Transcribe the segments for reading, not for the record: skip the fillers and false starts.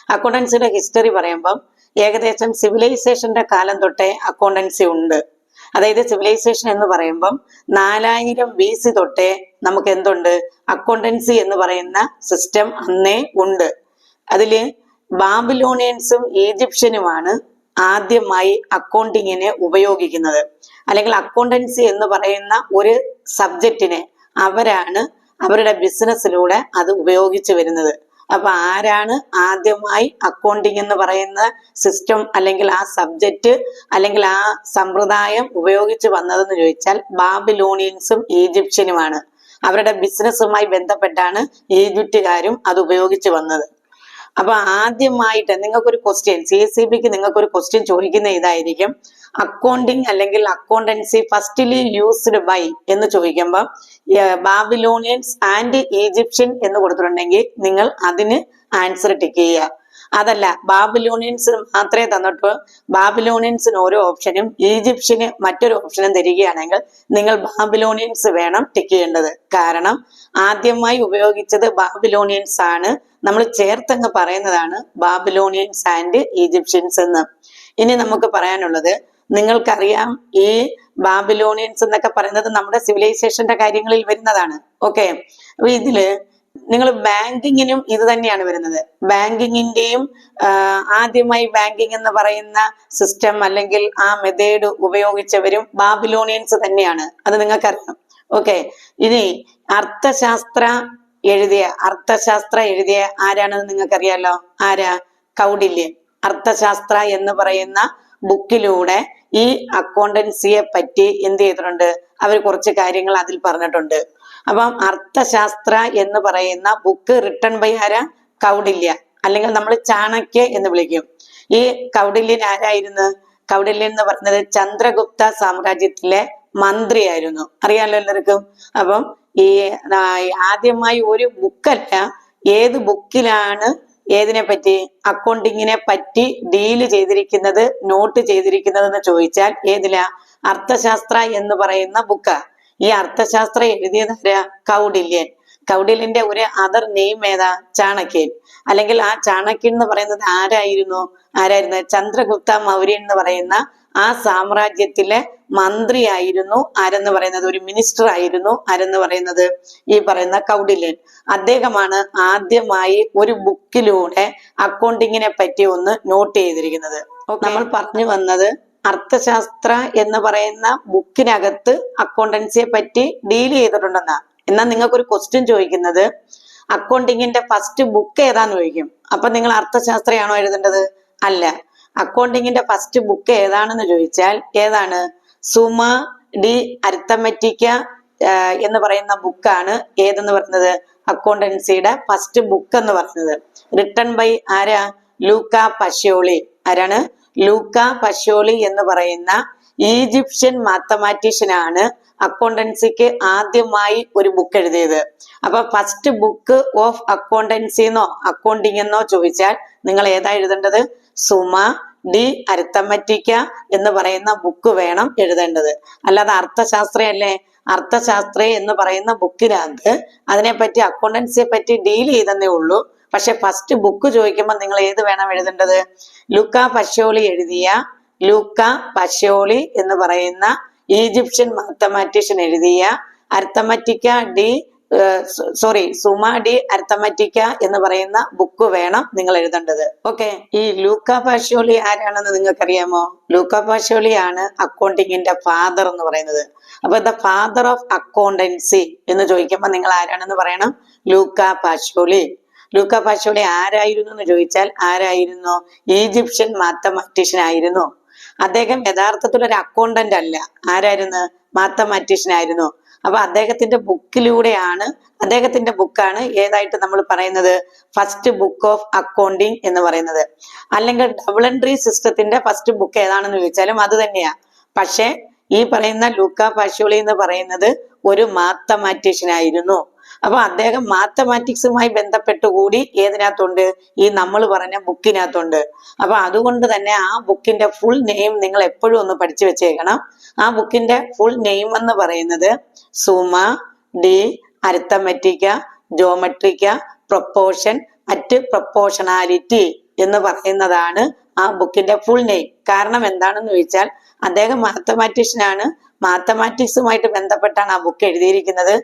അക്കൗണ്ടൻസിയുടെ history പറയുമ്പം ഏകദേശം സിവിലൈസേഷന്റെ കാലം തൊട്ടേ അക്കൗണ്ടൻസി ഉണ്ട്. അതായത് സിവിലൈസേഷൻ എന്ന് പറയുമ്പം 4000 BC തൊട്ടേ നമുക്ക് എന്തുണ്ട്, അക്കൗണ്ടൻസി എന്ന് പറയുന്ന സിസ്റ്റം അന്നേ ഉണ്ട്. അതില് ബാബിലോണിയൻസും ഈജിപ്ഷ്യനുമാണ് ആദ്യമായി അക്കൗണ്ടിങ്ങിനെ ഉപയോഗിക്കുന്നത്. അല്ലെങ്കിൽ അക്കൗണ്ടൻസി എന്ന് പറയുന്ന ഒരു സബ്ജക്റ്റിനെ അവരാണ് അവരുടെ ബിസിനസ്സിലൂടെ അത് ഉപയോഗിച്ച് വരുന്നത്. അപ്പൊ ആരാണ് ആദ്യമായി അക്കൗണ്ടിങ് എന്ന് പറയുന്ന സിസ്റ്റം അല്ലെങ്കിൽ ആ സബ്ജക്റ്റ് അല്ലെങ്കിൽ ആ സമ്പ്രദായം ഉപയോഗിച്ച് വന്നതെന്ന് ചോദിച്ചാൽ ബാബിലോണിയൻസും ഈജിപ്ഷ്യനുമാണ്. അവരുടെ ബിസിനസ്സുമായി ബന്ധപ്പെട്ടാണ് ഈജിപ്തുകാരും അത് ഉപയോഗിച്ച് വന്നത്. അപ്പൊ ആദ്യമായിട്ട് നിങ്ങൾക്കൊരു ക്വസ്റ്റ്യൻ, CSEBക്ക് നിങ്ങൾക്കൊരു ക്വസ്റ്റ്യൻ ചോദിക്കുന്ന ഇതായിരിക്കും, അക്കൗണ്ടിങ് അല്ലെങ്കിൽ അക്കൗണ്ടൻസി ഫസ്റ്റ്ലി യൂസ്ഡ് ബൈ എന്ന് ചോദിക്കുമ്പോൾ ബാബിലോണിയൻസ് ആൻഡ് ഈജിപ്ഷ്യൻ എന്ന് കൊടുത്തിട്ടുണ്ടെങ്കിൽ നിങ്ങൾ അതിന് ആൻസർ ടിക്ക് ചെയ്യുക. അതല്ല ബാബിലോണിയൻസ് മാത്രമേ തന്നിട്ട് ബാബിലോണിയൻസിന് ഓരോ ഓപ്ഷനും ഈജിപ്ഷ്യന് മറ്റൊരു ഓപ്ഷനും തരികയാണെങ്കിൽ നിങ്ങൾ ബാബിലോണിയൻസ് വേണം ടിക്ക് ചെയ്യേണ്ടത്. കാരണം ആദ്യമായി ഉപയോഗിച്ചത് ബാബിലോണിയൻസ് ആണ്. നമ്മൾ ചേർത്തങ്ങ് പറയുന്നതാണ് ബാബിലോണിയൻസ് ആൻഡ് ഈജിപ്ഷ്യൻസ് എന്ന്. ഇനി നമുക്ക് പറയാനുള്ളത്, നിങ്ങൾക്കറിയാം ഈ ബാബിലോണിയൻസ് എന്നൊക്കെ പറയുന്നത് നമ്മുടെ സിവിലൈസേഷന്റെ കാര്യങ്ങളിൽ വരുന്നതാണ്. ഓക്കെ, അപ്പൊ ഇതില് നിങ്ങൾ ബാങ്കിങ്ങിനും ഇത് തന്നെയാണ് വരുന്നത്. ബാങ്കിങ്ങിന്റെയും ആദ്യമായി ബാങ്കിങ് എന്ന് പറയുന്ന സിസ്റ്റം അല്ലെങ്കിൽ ആ മെത്തേഡ് ഉപയോഗിച്ചവരും ബാബിലോണിയൻസ് തന്നെയാണ്. അത് നിങ്ങൾക്കറിയാം. ഓക്കെ, ഇനി അർത്ഥശാസ്ത്ര എഴുതിയ ആരാണെന്ന് നിങ്ങൾക്കറിയാലോ. ആരാ? കൗടില്യൻ. അർത്ഥശാസ്ത്ര എന്ന് പറയുന്ന ബുക്കിലൂടെ ഈ അക്കൗണ്ടൻസിയെ പറ്റി എന്ത് ചെയ്തിട്ടുണ്ട്, അവർ കുറച്ച് കാര്യങ്ങൾ അതിൽ പറഞ്ഞിട്ടുണ്ട്. അപ്പം അർത്ഥശാസ്ത്ര എന്ന് പറയുന്ന ബുക്ക് റിട്ടൺ ബൈ ആരാ? കൗടില്യ, അല്ലെങ്കിൽ നമ്മൾ ചാണക്യ എന്ന് വിളിക്കും. ഈ കൗടില്യൻ ആരായിരുന്നു? കൗടില്യൻ എന്ന് പറയുന്നത് ചന്ദ്രഗുപ്ത സാമ്രാജ്യത്തിലെ മന്ത്രിയായിരുന്നു. അറിയാലോ എല്ലാവർക്കും. അപ്പം ഈ ആദ്യമായി ഒരു ബുക്കല്ല, ഏത് ബുക്കിലാണ് ഏതിനെ പറ്റി, അക്കൗണ്ടിങ്ങിനെ പറ്റി ഡീല് ചെയ്തിരിക്കുന്നത്, നോട്ട് ചെയ്തിരിക്കുന്നത് എന്ന് ചോദിച്ചാൽ ഏതിലാ? അർത്ഥശാസ്ത്ര എന്ന് പറയുന്ന ബുക്കാ. ഈ അർത്ഥശാസ്ത്ര എഴുതിയത് കൗടില്യൻ. കൗടില്യന്റെ ഒരു അതർ നെയിം ഏതാ? ചാണക്യൻ. അല്ലെങ്കിൽ ആ ചാണക്യൻ എന്ന് പറയുന്നത് ആരായിരുന്നു? ചന്ദ്രഗുപ്ത മൗര്യൻ എന്ന് പറയുന്ന ആ സാമ്രാജ്യത്തിലെ മന്ത്രിയായിരുന്നു. ആരെന്ന് പറയുന്നത്? ഒരു മിനിസ്റ്റർ ആയിരുന്നു. ആരെന്ന് പറയുന്നത്? ഈ പറയുന്ന കൗടില്യൻ. അദ്ദേഹമാണ് ആദ്യമായി ഒരു ബുക്കിലൂടെ അക്കൗണ്ടിങ്ങിനെ പറ്റി ഒന്ന് നോട്ട് ചെയ്തിരിക്കുന്നത്. നമ്മൾ പറഞ്ഞു വന്നത് അർത്ഥശാസ്ത്ര എന്ന് പറയുന്ന ബുക്കിനകത്ത് അക്കൗണ്ടൻസിയെ പറ്റി ഡീൽ ചെയ്തിട്ടുണ്ടെന്നാ. എന്നാൽ നിങ്ങൾക്കൊരു ക്വസ്റ്റ്യൻ ചോദിക്കുന്നത് അക്കൗണ്ടിങ്ങിന്റെ ഫസ്റ്റ് ബുക്ക് ഏതാന്ന് ചോദിക്കും. അപ്പൊ നിങ്ങൾ അർത്ഥശാസ്ത്രയാണോ എഴുതേണ്ടത്? അല്ല. അക്കൗണ്ടിങ്ങിന്റെ ഫസ്റ്റ് ബുക്ക് ഏതാണെന്ന് ചോദിച്ചാൽ ഏതാണ്? സുമ ഡി അരിത്തമെറ്റിക്ക എന്ന് പറയുന്ന ബുക്കാണ് ഏതെന്ന് പറയുന്നത്? അക്കൗണ്ടൻസിയുടെ ഫസ്റ്റ് ബുക്ക് എന്ന് പറയുന്നത്. റിട്ടൺ ബൈ ആരാ? ലൂക്ക പഷ്യോളി. ആരാണ്? ലൂക്ക പഷ്യോളി എന്ന് പറയുന്ന ഈജിപ്ഷ്യൻ മാത്തമാറ്റീഷ്യനാണ് അക്കൗണ്ടൻസിക്ക് ആദ്യമായി ഒരു ബുക്ക് എഴുതിയത്. അപ്പൊ ഫസ്റ്റ് ബുക്ക് ഓഫ് അക്കൗണ്ടൻസി എന്നോ അക്കൗണ്ടിങ് എന്നോ ചോദിച്ചാൽ നിങ്ങൾ ഏതാ എഴുതേണ്ടത്? സുമ ഡി അരിത്തമെറ്റിക്ക എന്ന് പറയുന്ന ബുക്ക് വേണം എഴുതേണ്ടത്. അല്ലാതെ അർത്ഥശാസ്ത്രയല്ലേ? അർത്ഥശാസ്ത്ര എന്ന് പറയുന്ന ബുക്കിനകത്ത് അതിനെപ്പറ്റി അക്കൗണ്ടൻസിയെ പറ്റി ഡീൽ ചെയ്തെന്നേ ഉള്ളൂ. പക്ഷെ ഫസ്റ്റ് ബുക്ക് ചോദിക്കുമ്പോൾ നിങ്ങൾ ഏത് വേണം എഴുതേണ്ടത്? ലൂക്ക പഷ്യോളി എന്ന് പറയുന്ന ഈജിപ്ഷ്യൻ മാത്തമാറ്റീഷ്യൻ എഴുതിയ സുമ ഡി അരിത്തമെറ്റിക്ക എന്ന് പറയുന്ന ബുക്ക് വേണം നിങ്ങൾ എഴുതേണ്ടത്. ഓക്കെ, ഈ ലൂക്ക പഷ്യോളി ആരാണെന്ന് നിങ്ങൾക്കറിയാമോ? ലൂക്ക പഷ്യോളി ആണ് അക്കൗണ്ടിങ്ങിന്റെ ഫാദർ എന്ന് പറയുന്നത്. അപ്പൊ ദ ഫാദർ ഓഫ് അക്കൗണ്ടൻസി എന്ന് ചോദിക്കുമ്പോൾ നിങ്ങൾ ആരാണെന്ന് പറയണം? ലൂക്ക പഷ്യോളി. ലൂക്ക പഷ്യോളി ആരായിരുന്നു എന്ന് ചോദിച്ചാൽ ആരായിരുന്നു? ഈജിപ്ഷ്യൻ മാത്തമാറ്റീഷ്യൻ ആയിരുന്നു. അദ്ദേഹം യഥാർത്ഥത്തിൽ ഒരു അക്കൗണ്ടന്റ് അല്ല. ആരായിരുന്നു? മാത്തമാറ്റീഷ്യൻ ആയിരുന്നു. അപ്പൊ അദ്ദേഹത്തിന്റെ ബുക്കാണ് ഏതായിട്ട് നമ്മൾ പറയുന്നത്? ഫസ്റ്റ് ബുക്ക് ഓഫ് അക്കൗണ്ടിങ് എന്ന് പറയുന്നത്. അല്ലെങ്കിൽ ഡബിൾ എൻട്രി സിസ്റ്റത്തിന്റെ ഫസ്റ്റ് ബുക്ക് ഏതാണെന്ന് ചോദിച്ചാലും അത് തന്നെയാ. പക്ഷെ ഈ പറയുന്ന ലൂക്ക പഷ്യോളി എന്ന് പറയുന്നത് ഒരു മാത്തമാറ്റീഷ്യൻ ആയിരുന്നു. അപ്പൊ അദ്ദേഹം മാത്തമാറ്റിക്സുമായി ബന്ധപ്പെട്ടുകൂടി ഏതിനകത്തുണ്ട്? ഈ നമ്മൾ പറഞ്ഞ ബുക്കിനകത്തുണ്ട്. അപ്പൊ അതുകൊണ്ട് തന്നെ ആ ബുക്കിന്റെ ഫുൾ നെയിം നിങ്ങൾ എപ്പോഴും ഒന്ന് പഠിച്ചു വെച്ചേക്കണം. ആ ബുക്കിന്റെ ഫുൾ നെയിം എന്ന് പറയുന്നത് Summa de arithmetica geometrica proportion et proportionality എന്ന് പറയുന്നതാണ് ആ ബുക്കിന്റെ ഫുൾ നെയിം. കാരണം എന്താണെന്ന് ചോദിച്ചാൽ അദ്ദേഹം മാത്തമാറ്റീഷ്യനാണ്. മാത്തമാറ്റിക്സുമായിട്ട് ബന്ധപ്പെട്ടാണ് ആ ബുക്ക് എഴുതിയിരിക്കുന്നത്.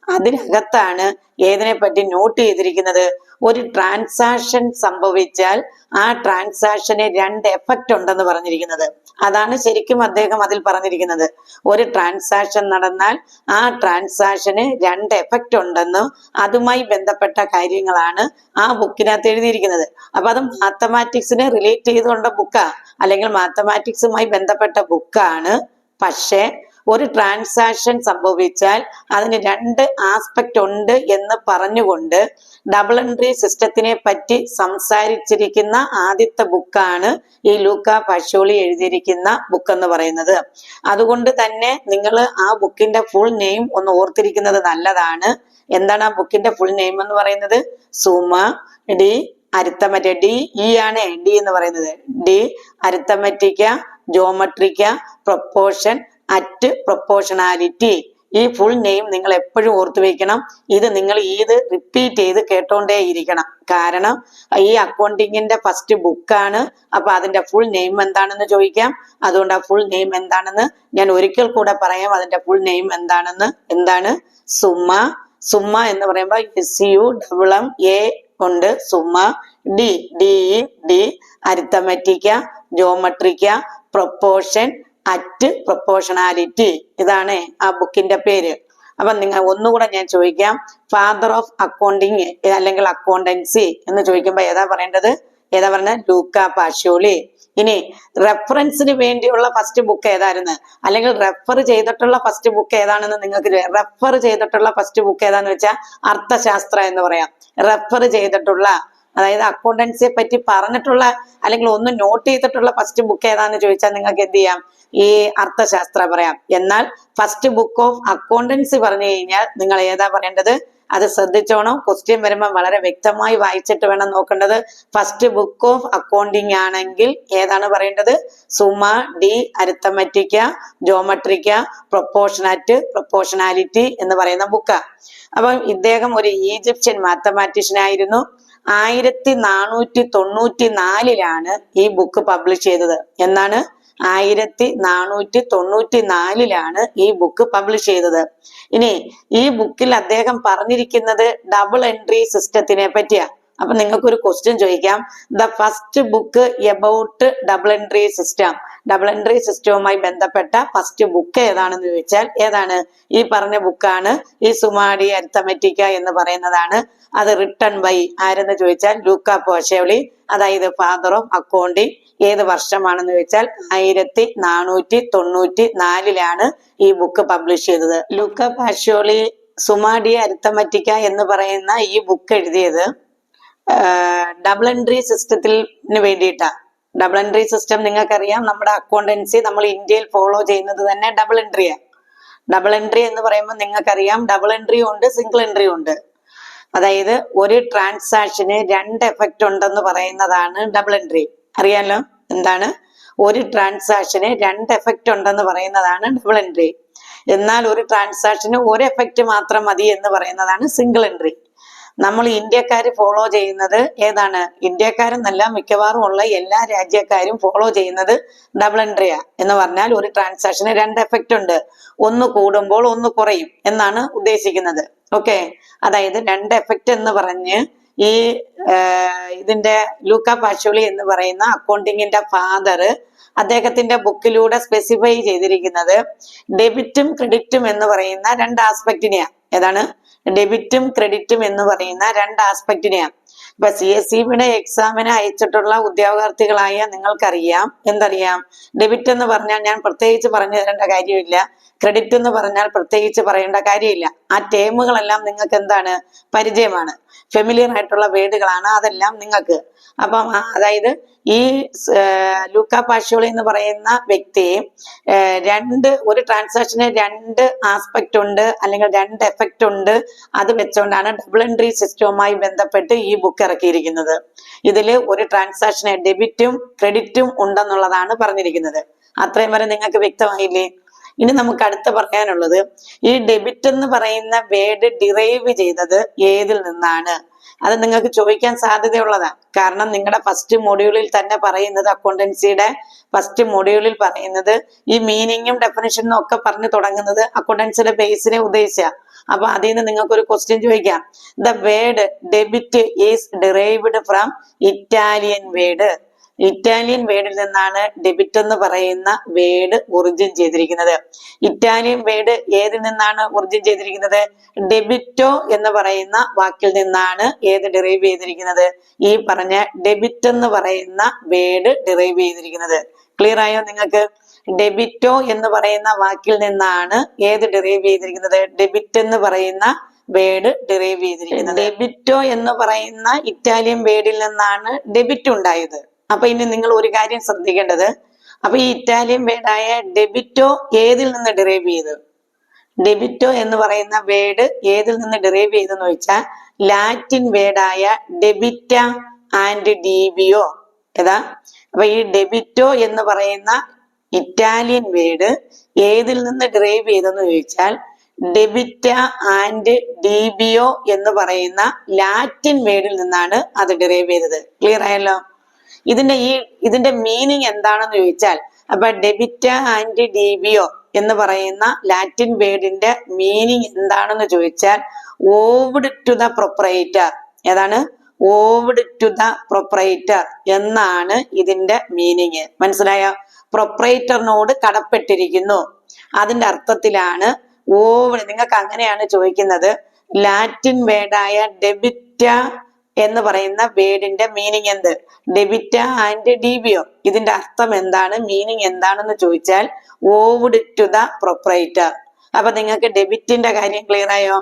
അതിനകത്താണ് ഏതിനെ പറ്റി നോട്ട് ചെയ്തിരിക്കുന്നത്? ഒരു ട്രാൻസാക്ഷൻ സംഭവിച്ചാൽ ആ ട്രാൻസാക്ഷന് 2 എഫക്റ്റ് ഉണ്ടെന്ന് പറഞ്ഞിരിക്കുന്നത്. അതാണ് ശരിക്കും അദ്ദേഹം അതിൽ പറഞ്ഞിരിക്കുന്നത്. ഒരു ട്രാൻസാക്ഷൻ നടന്നാൽ ആ ട്രാൻസാക്ഷന് 2 എഫക്റ്റ് ഉണ്ടെന്നും അതുമായി ബന്ധപ്പെട്ട കാര്യങ്ങളാണ് ആ ബുക്കിനകത്ത് എഴുതിയിരിക്കുന്നത്. അപ്പൊ അത് മാത്തമാറ്റിക്സിനെ റിലേറ്റ് ചെയ്തുകൊണ്ട ബുക്കാ, അല്ലെങ്കിൽ മാത്തമാറ്റിക്സുമായി ബന്ധപ്പെട്ട ബുക്കാണ്. പക്ഷേ ഒരു ട്രാൻസാക്ഷൻ സംഭവിച്ചാൽ അതിന് 2 ആസ്പെക്ട് ഉണ്ട് എന്ന് പറഞ്ഞുകൊണ്ട് ഡബിൾ എൻട്രി സിസ്റ്റത്തിനെ പറ്റി സംസാരിച്ചിരിക്കുന്ന ആദ്യത്തെ ബുക്കാണ് ഈ ലൂക്ക പാഷ്യോളി എഴുതിയിരിക്കുന്ന ബുക്ക് എന്ന് പറയുന്നത്. അതുകൊണ്ട് തന്നെ നിങ്ങൾ ആ ബുക്കിന്റെ ഫുൾ നെയിം ഒന്ന് ഓർത്തിരിക്കുന്നത് നല്ലതാണ്. എന്താണ് ആ ബുക്കിന്റെ ഫുൾ നെയിം എന്ന് പറയുന്നത്? Summa de arithmetica, D E ആണ് ഡി എന്ന് പറയുന്നത്. De arithmetica geometrica proportion et proportionality. ഈ ഫുൾ നെയിം നിങ്ങൾ എപ്പോഴും ഓർത്തു വെക്കണം. ഇത് നിങ്ങൾ റിപ്പീറ്റ് ചെയ്ത് കേട്ടോണ്ടേ ഇരിക്കണം. കാരണം ഈ അക്കൗണ്ടിങ്ങിന്റെ ഫസ്റ്റ് ബുക്കാണ്. അപ്പൊ അതിന്റെ ഫുൾ നെയിം എന്താണെന്ന് ചോദിക്കാം. അതുകൊണ്ട് ആ ഫുൾ നെയിം എന്താണെന്ന് ഞാൻ ഒരിക്കൽ കൂടെ പറയാം. അതിന്റെ ഫുൾ നെയിം എന്താണെന്ന്. എന്താണ്? സുമ. സുമ എന്ന് പറയുമ്പോൾ SUMMA ഉണ്ട്. Summa de de arithmetica geometrica proportion et proportionality. ഇതാണ് ആ ബുക്കിന്റെ പേര്. അപ്പൊ നിങ്ങൾ ഒന്നുകൂടെ ഞാൻ ചോദിക്കാം, ഫാദർ ഓഫ് അക്കൗണ്ടിങ് അല്ലെങ്കിൽ അക്കൗണ്ടൻസി എന്ന് ചോദിക്കുമ്പോ ഏതാ പറയേണ്ടത്? ഏതാ പറയുന്നത്? ലൂക്ക പാഷ്യോളി. ഇനി റെഫറൻസിന് വേണ്ടിയുള്ള ഫസ്റ്റ് ബുക്ക് ഏതായിരുന്നു, അല്ലെങ്കിൽ റെഫർ ചെയ്തിട്ടുള്ള ഫസ്റ്റ് ബുക്ക് ഏതാണെന്ന് നിങ്ങൾക്ക് റെഫർ ചെയ്തിട്ടുള്ള ഫസ്റ്റ് ബുക്ക് ഏതാന്ന് വെച്ചാൽ അർത്ഥശാസ്ത്ര എന്ന് പറയാം. റെഫർ ചെയ്തിട്ടുള്ള, അതായത് അക്കൗണ്ടൻസിയെ പറ്റി പറഞ്ഞിട്ടുള്ള അല്ലെങ്കിൽ ഒന്ന് നോട്ട് ചെയ്തിട്ടുള്ള ഫസ്റ്റ് ബുക്ക് ഏതാന്ന് ചോദിച്ചാൽ നിങ്ങൾക്ക് എന്ത് ചെയ്യാം? ഈ അർത്ഥശാസ്ത്ര പറയാം. എന്നാൽ ഫസ്റ്റ് ബുക്ക് ഓഫ് അക്കൗണ്ടൻസി പറഞ്ഞു കഴിഞ്ഞാൽ നിങ്ങൾ ഏതാ പറയേണ്ടത്? അത് ശ്രദ്ധിച്ചോണം. ക്വസ്റ്റ്യൻ വരുമ്പോൾ വളരെ വ്യക്തമായി വായിച്ചിട്ട് വേണം നോക്കേണ്ടത്. ഫസ്റ്റ് ബുക്ക് ഓഫ് അക്കൗണ്ടിങ് ആണെങ്കിൽ ഏതാണ് പറയേണ്ടത്? സുമ ഡി അരിത്തമെറ്റിക്ക ജോമെട്രിക്ക പ്രൊപ്പോർഷനാറ്റ് പ്രൊപ്പോർഷണാലിറ്റി എന്ന് പറയുന്ന ബുക്കാ. അപ്പം ഇദ്ദേഹം ഒരു ഈജിപ്ഷ്യൻ മാത്തമാറ്റീഷ്യൻ ആയിരുന്നു. 1494 ഈ ബുക്ക് പബ്ലിഷ് ചെയ്തത്. എന്നാണ്? 1494 ഈ ബുക്ക് പബ്ലിഷ് ചെയ്തത്. ഇനി ഈ ബുക്കിൽ അദ്ദേഹം പറഞ്ഞിരിക്കുന്നത് ഡബിൾ എൻട്രി സിസ്റ്റത്തിനെ പറ്റിയാ. അപ്പൊ നിങ്ങൾക്കൊരു ക്വസ്റ്റ്യൻ ചോദിക്കാം, the first book about double entry system. Double entry സിസ്റ്റവുമായി ബന്ധപ്പെട്ട ഫസ്റ്റ് ബുക്ക് ഏതാണെന്ന് ചോദിച്ചാൽ ഏതാണ്? ഈ പറഞ്ഞ ബുക്കാണ്. ഈ സുമാഡി അരിത്തമെറ്റിക്ക എന്ന് പറയുന്നതാണ്. അത് റിട്ടൺ ബൈ ആരെന്ന് ചോദിച്ചാൽ ലൂക്ക പാഷ്യോളി, അതായത് ഫാദർ ഓഫ് അക്കൗണ്ടിങ്. ഏത് വർഷമാണെന്ന് ചോദിച്ചാൽ 1494 ഈ ബുക്ക് പബ്ലിഷ് ചെയ്തത്. ലൂക്ക പാഷ്യോളി സുമാഡി അരിത്തമെറ്റിക്ക എന്ന് പറയുന്ന ഈ ബുക്ക് എഴുതിയത് ഡബിൾ എൻട്രി സിസ്റ്റത്തിന് വേണ്ടിയിട്ടാ. ഡബിൾ എൻട്രി സിസ്റ്റം നിങ്ങൾക്കറിയാം, നമ്മുടെ അക്കൗണ്ടൻസി നമ്മൾ ഇന്ത്യയിൽ ഫോളോ ചെയ്യുന്നത് തന്നെ ഡബിൾ എൻട്രിയാ. ഡബിൾ എൻട്രി എന്ന് പറയുമ്പോൾ നിങ്ങൾക്കറിയാം ഡബിൾ എൻട്രി ഉണ്ട്, സിംഗിൾ എൻട്രി ഉണ്ട്. അതായത് ഒരു ട്രാൻസാക്ഷന് 2 എഫക്റ്റ് ഉണ്ടെന്ന് പറയുന്നതാണ് ഡബിൾ എൻട്രി. അറിയാലോ എന്താണ്? ഒരു ട്രാൻസാക്ഷന് 2 എഫക്റ്റ് ഉണ്ടെന്ന് പറയുന്നതാണ് ഡബിൾ എൻട്രി. എന്നാൽ ഒരു ട്രാൻസാക്ഷന് ഒരു എഫക്റ്റ് മാത്രം മതി എന്ന് പറയുന്നതാണ് സിംഗിൾ എൻട്രി. നമ്മൾ ഇന്ത്യക്കാർ ഫോളോ ചെയ്യുന്നത് ഏതാണ്? ഇന്ത്യക്കാരെന്നല്ല, മിക്കവാറും ഉള്ള എല്ലാ രാജ്യക്കാരും ഫോളോ ചെയ്യുന്നത് ഡബിൾ എൻട്രിയാ. എന്ന് പറഞ്ഞാൽ ഒരു ട്രാൻസാക്ഷന് 2 എഫക്റ്റ് ഉണ്ട്. ഒന്ന് കൂടുമ്പോൾ ഒന്ന് കുറയും എന്നാണ് ഉദ്ദേശിക്കുന്നത്. ഓക്കെ, അതായത് 2 എഫക്റ്റ് എന്ന് പറഞ്ഞ് ഈ ഇതിന്റെ ലൂക്ക പാഷ്യോളി എന്ന് പറയുന്ന അക്കൗണ്ടിങ്ങിന്റെ ഫാദർ അദ്ദേഹത്തിന്റെ ബുക്കിലൂടെ സ്പെസിഫൈ ചെയ്തിരിക്കുന്നത് ഡെബിറ്റും ക്രെഡിറ്റും എന്ന് പറയുന്ന 2 ആസ്പെക്റ്റിനെയാ. ഏതാണ്? ഡെബിറ്റും ക്രെഡിറ്റും എന്ന് പറയുന്ന 2 ആസ്പെക്റ്റിനെയാ. ഇപ്പൊ CSEBയുടെ എക്സാമിന് അയച്ചിട്ടുള്ള ഉദ്യോഗാർത്ഥികളായ നിങ്ങൾക്കറിയാം. എന്തറിയാം? ഡെബിറ്റ് എന്ന് പറഞ്ഞാൽ ഞാൻ പ്രത്യേകിച്ച് പറഞ്ഞു തരേണ്ട കാര്യമില്ല. ക്രെഡിറ്റ് എന്ന് പറഞ്ഞാൽ പ്രത്യേകിച്ച് പറയേണ്ട കാര്യമില്ല. ആ ടേമുകളെല്ലാം നിങ്ങൾക്ക് എന്താണ്? പരിചയമാണ്, ഫെമിലിയർ ആയിട്ടുള്ള വേർഡുകളാണ് അതെല്ലാം നിങ്ങൾക്ക്. അപ്പം അതായത് ഈ ലൂക്ക പാഷ്യോളി എന്ന് പറയുന്ന വ്യക്തി ഒരു ട്രാൻസാക്ഷന് 2 ആസ്പെക്ട് ഉണ്ട് അല്ലെങ്കിൽ 2 എഫക്റ്റ് ഉണ്ട്. അത് വെച്ചുകൊണ്ടാണ് ഡബിൾ എൻട്രി സിസ്റ്റവുമായി ബന്ധപ്പെട്ട് ഈ ബുക്ക് ഇറക്കിയിരിക്കുന്നത്. ഇതിൽ ഒരു ട്രാൻസാക്ഷന് ഡെബിറ്റും ക്രെഡിറ്റും ഉണ്ടെന്നുള്ളതാണ് പറഞ്ഞിരിക്കുന്നത്. അത്രയും വരെ നിങ്ങൾക്ക് വ്യക്തമായില്ലേ? ഇനി നമുക്ക് അടുത്ത പറയാനുള്ളത്, ഈ ഡെബിറ്റ് എന്ന് പറയുന്ന വേർഡ് ഡിറൈവ് ചെയ്തത് ഏതിൽ നിന്നാണ്? അത് നിങ്ങൾക്ക് ചോദിക്കാൻ സാധ്യതയുള്ളതാണ്. കാരണം നിങ്ങളുടെ ഫസ്റ്റ് മൊഡ്യൂളിൽ തന്നെ പറയുന്നത്, അക്കൗണ്ടൻസിയുടെ ഫസ്റ്റ് മൊഡ്യൂളിൽ പറയുന്നത് ഈ മീനിങ്ങും ഡെഫിനിഷനും ഒക്കെ പറഞ്ഞു തുടങ്ങുന്നത് അക്കൗണ്ടൻസിയുടെ ബേസിനെ ഉദ്ദേശിച്ച. അപ്പൊ അതിൽ നിന്ന് നിങ്ങൾക്ക് ഒരു ക്വസ്റ്റ്യൻ ചോദിക്കാം. The word debit is derived from Italian word. Italian വേർഡിൽ നിന്നാണ് ഡെബിറ്റ് എന്ന് പറയുന്ന വേർഡ് ഒറിജിൻ ചെയ്തിരിക്കുന്നത്. ഇറ്റാലിയൻ വേർഡ് ഏതിൽ നിന്നാണ് ഒറിജിൻ ചെയ്തിരിക്കുന്നത്? ഡെബിറ്റോ എന്ന് പറയുന്ന വാക്കിൽ നിന്നാണ് ഏത് ഡിറൈവ് ചെയ്തിരിക്കുന്നത്? ഈ പറഞ്ഞ ഡെബിറ്റ് എന്ന് പറയുന്ന വേർഡ് ഡിറൈവ് ചെയ്തിരിക്കുന്നത്. ക്ലിയർ ആയോ നിങ്ങൾക്ക്? ഡെബിറ്റോ എന്ന് പറയുന്ന വാക്കിൽ നിന്നാണ് ഏത് ഡിറൈവ് ചെയ്തിരിക്കുന്നത്? ഡെബിറ്റ് എന്ന് പറയുന്ന വേർഡ് ഡിറൈവ് ചെയ്തിരിക്കുന്നത്. ഡെബിറ്റോ എന്ന് പറയുന്ന ഇറ്റാലിയൻ വേർഡിൽ നിന്നാണ് ഡെബിറ്റ് ഉണ്ടായത്. അപ്പൊ ഇനി നിങ്ങൾ ഒരു കാര്യം ശ്രദ്ധിക്കേണ്ടത്, അപ്പൊ ഈ ഇറ്റാലിയൻ വേർഡായ ഡെബിറ്റോ ഏതിൽ നിന്ന് ഡിറൈവ് ചെയ്തു? ഡെബിറ്റോ എന്ന് പറയുന്ന വേർഡ് ഏതിൽ നിന്ന് ഡിറൈവ് ചെയ്തെന്ന് ചോദിച്ചാൽ ലാറ്റിൻ വേർഡായ ഡെബിറ്റ ആൻഡ് ഡിബിയോ. ഏതാ? അപ്പൊ ഈ ഡെബിറ്റോ എന്ന് പറയുന്ന ഇറ്റാലിയൻ വേർഡ് ഏതിൽ നിന്ന് ഡിറൈവ് ചെയ്തെന്ന് ചോദിച്ചാൽ ഡെബിറ്റ ആൻഡ് ഡിബിയോ എന്ന് പറയുന്ന ലാറ്റിൻ വേർഡിൽ നിന്നാണ് അത് ഡിറൈവ് ചെയ്തത്. ക്ലിയർ ആയല്ലോ? ഇതിന്റെ മീനിങ് എന്താണെന്ന് ചോദിച്ചാൽ, അപ്പൊ ഡെബിറ്റ ആൻഡ് ഡിബിയോ എന്ന് പറയുന്ന ലാറ്റിൻ വേർഡിന്റെ മീനിങ് എന്താണെന്ന് ചോദിച്ചാൽ ഓവ്ഡ് ടു ദ പ്രൊപ്പറേറ്റർ. ഏതാണ്? ഓവ്ഡ് ടു ദ പ്രൊപ്പറേറ്റർ എന്നാണ് ഇതിന്റെ മീനിങ്. മനസ്സിലായോ? പ്രൊപ്പറേറ്ററിനോട് കടപ്പെട്ടിരിക്കുന്നു. അതിന്റെ അർത്ഥത്തിലാണ് ഓവ്ഡ്. നിങ്ങൾക്ക് അങ്ങനെയാണ് ചോദിക്കുന്നത്, ലാറ്റിൻ വേർഡായ ഡെബിറ്റ എന്ന് പറയുന്ന വേർഡിന്റെ മീനിങ് എന്ത്? ഡെബിറ്റ ആൻഡ് ഡിബിയോ. ഇതിന്റെ അർത്ഥം എന്താണ്, മീനിങ് എന്താണെന്ന് ചോദിച്ചാൽ ഓവ്ഡ് ടു ദ പ്രൊപ്പറേറ്റർ. അപ്പൊ നിങ്ങൾക്ക് ഡെബിറ്റിന്റെ കാര്യം ക്ലിയർ ആയോ?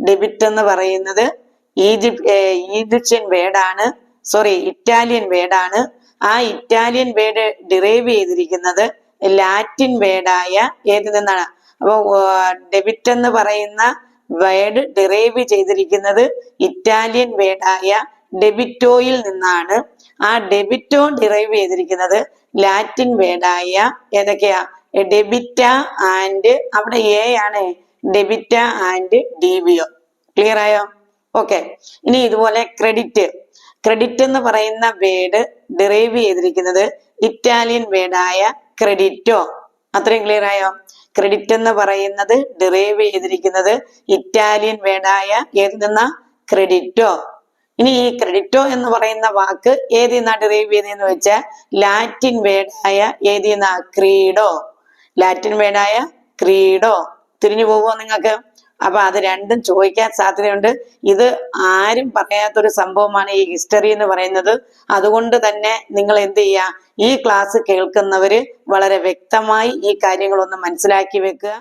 ഡെബിറ്റ് എന്ന് പറയുന്നത് ഈജിപ്ഷ്യൻ വേർഡാണ്, ഇറ്റാലിയൻ വേർഡാണ്. ആ ഇറ്റാലിയൻ വേർഡ് ഡിറൈവ് ചെയ്തിരിക്കുന്നത് ലാറ്റിൻ വേർഡായ ഏതിൽ നിന്നാണ്? അപ്പൊ ഡെബിറ്റ് എന്ന് പറയുന്ന വേർഡ് ഡിറൈവ് ചെയ്തിരിക്കുന്നത് ഇറ്റാലിയൻ വേർഡായ ഡെബിറ്റോയിൽ നിന്നാണ്. ആ ഡെബിറ്റോ ഡിറൈവ് ചെയ്തിരിക്കുന്നത് ലാറ്റിൻ വേർഡായ ഏതൊക്കെയാ? ഡെബിറ്റ ആൻഡ്, അവിടെ എ ആണ്, ഡെബിറ്റ ആൻഡ് ഡിബിയോ. ക്ലിയർ ആയോ? ഓക്കെ. ഇനി ഇതുപോലെ ക്രെഡിറ്റ് എന്ന് പറയുന്ന വേർഡ് ഡിറൈവ് ചെയ്തിരിക്കുന്നത് ഇറ്റാലിയൻ വേർഡായ ക്രെഡിറ്റോ. അത്രയും ക്ലിയർ ആയോ? ക്രെഡിറ്റ് എന്ന് പറയുന്നത് ഡിറൈവ് ചെയ്തിരിക്കുന്നത് ഇറ്റാലിയൻ വേർഡായ ഏതിൽ നിന്നാ? ക്രെഡിറ്റോ. ഇനി ഈ ക്രെഡിറ്റോ എന്ന് പറയുന്ന വാക്ക് ഏതിൽ നിന്നാ ഡിറൈവ് ചെയ്തതെന്ന് വെച്ചാൽ ലാറ്റിൻ വേർഡായ ഏതിൽ നിന്നാ? ക്രീഡോ. ലാറ്റിൻ വേർഡായ ക്രീഡോ. തിരിഞ്ഞു പോകുമോ നിങ്ങൾക്ക്? അപ്പൊ അത് രണ്ടും ചോദിക്കാൻ സാധ്യതയുണ്ട്. ഇത് ആരും പറയാത്തൊരു സംഭവമാണ് ഈ ഹിസ്റ്ററി എന്ന് പറയുന്നത്. അതുകൊണ്ട് തന്നെ നിങ്ങൾ എന്ത് ചെയ്യുക, ഈ ക്ലാസ് കേൾക്കുന്നവര് വളരെ വ്യക്തമായി ഈ കാര്യങ്ങളൊന്ന് മനസ്സിലാക്കി വെക്കുക.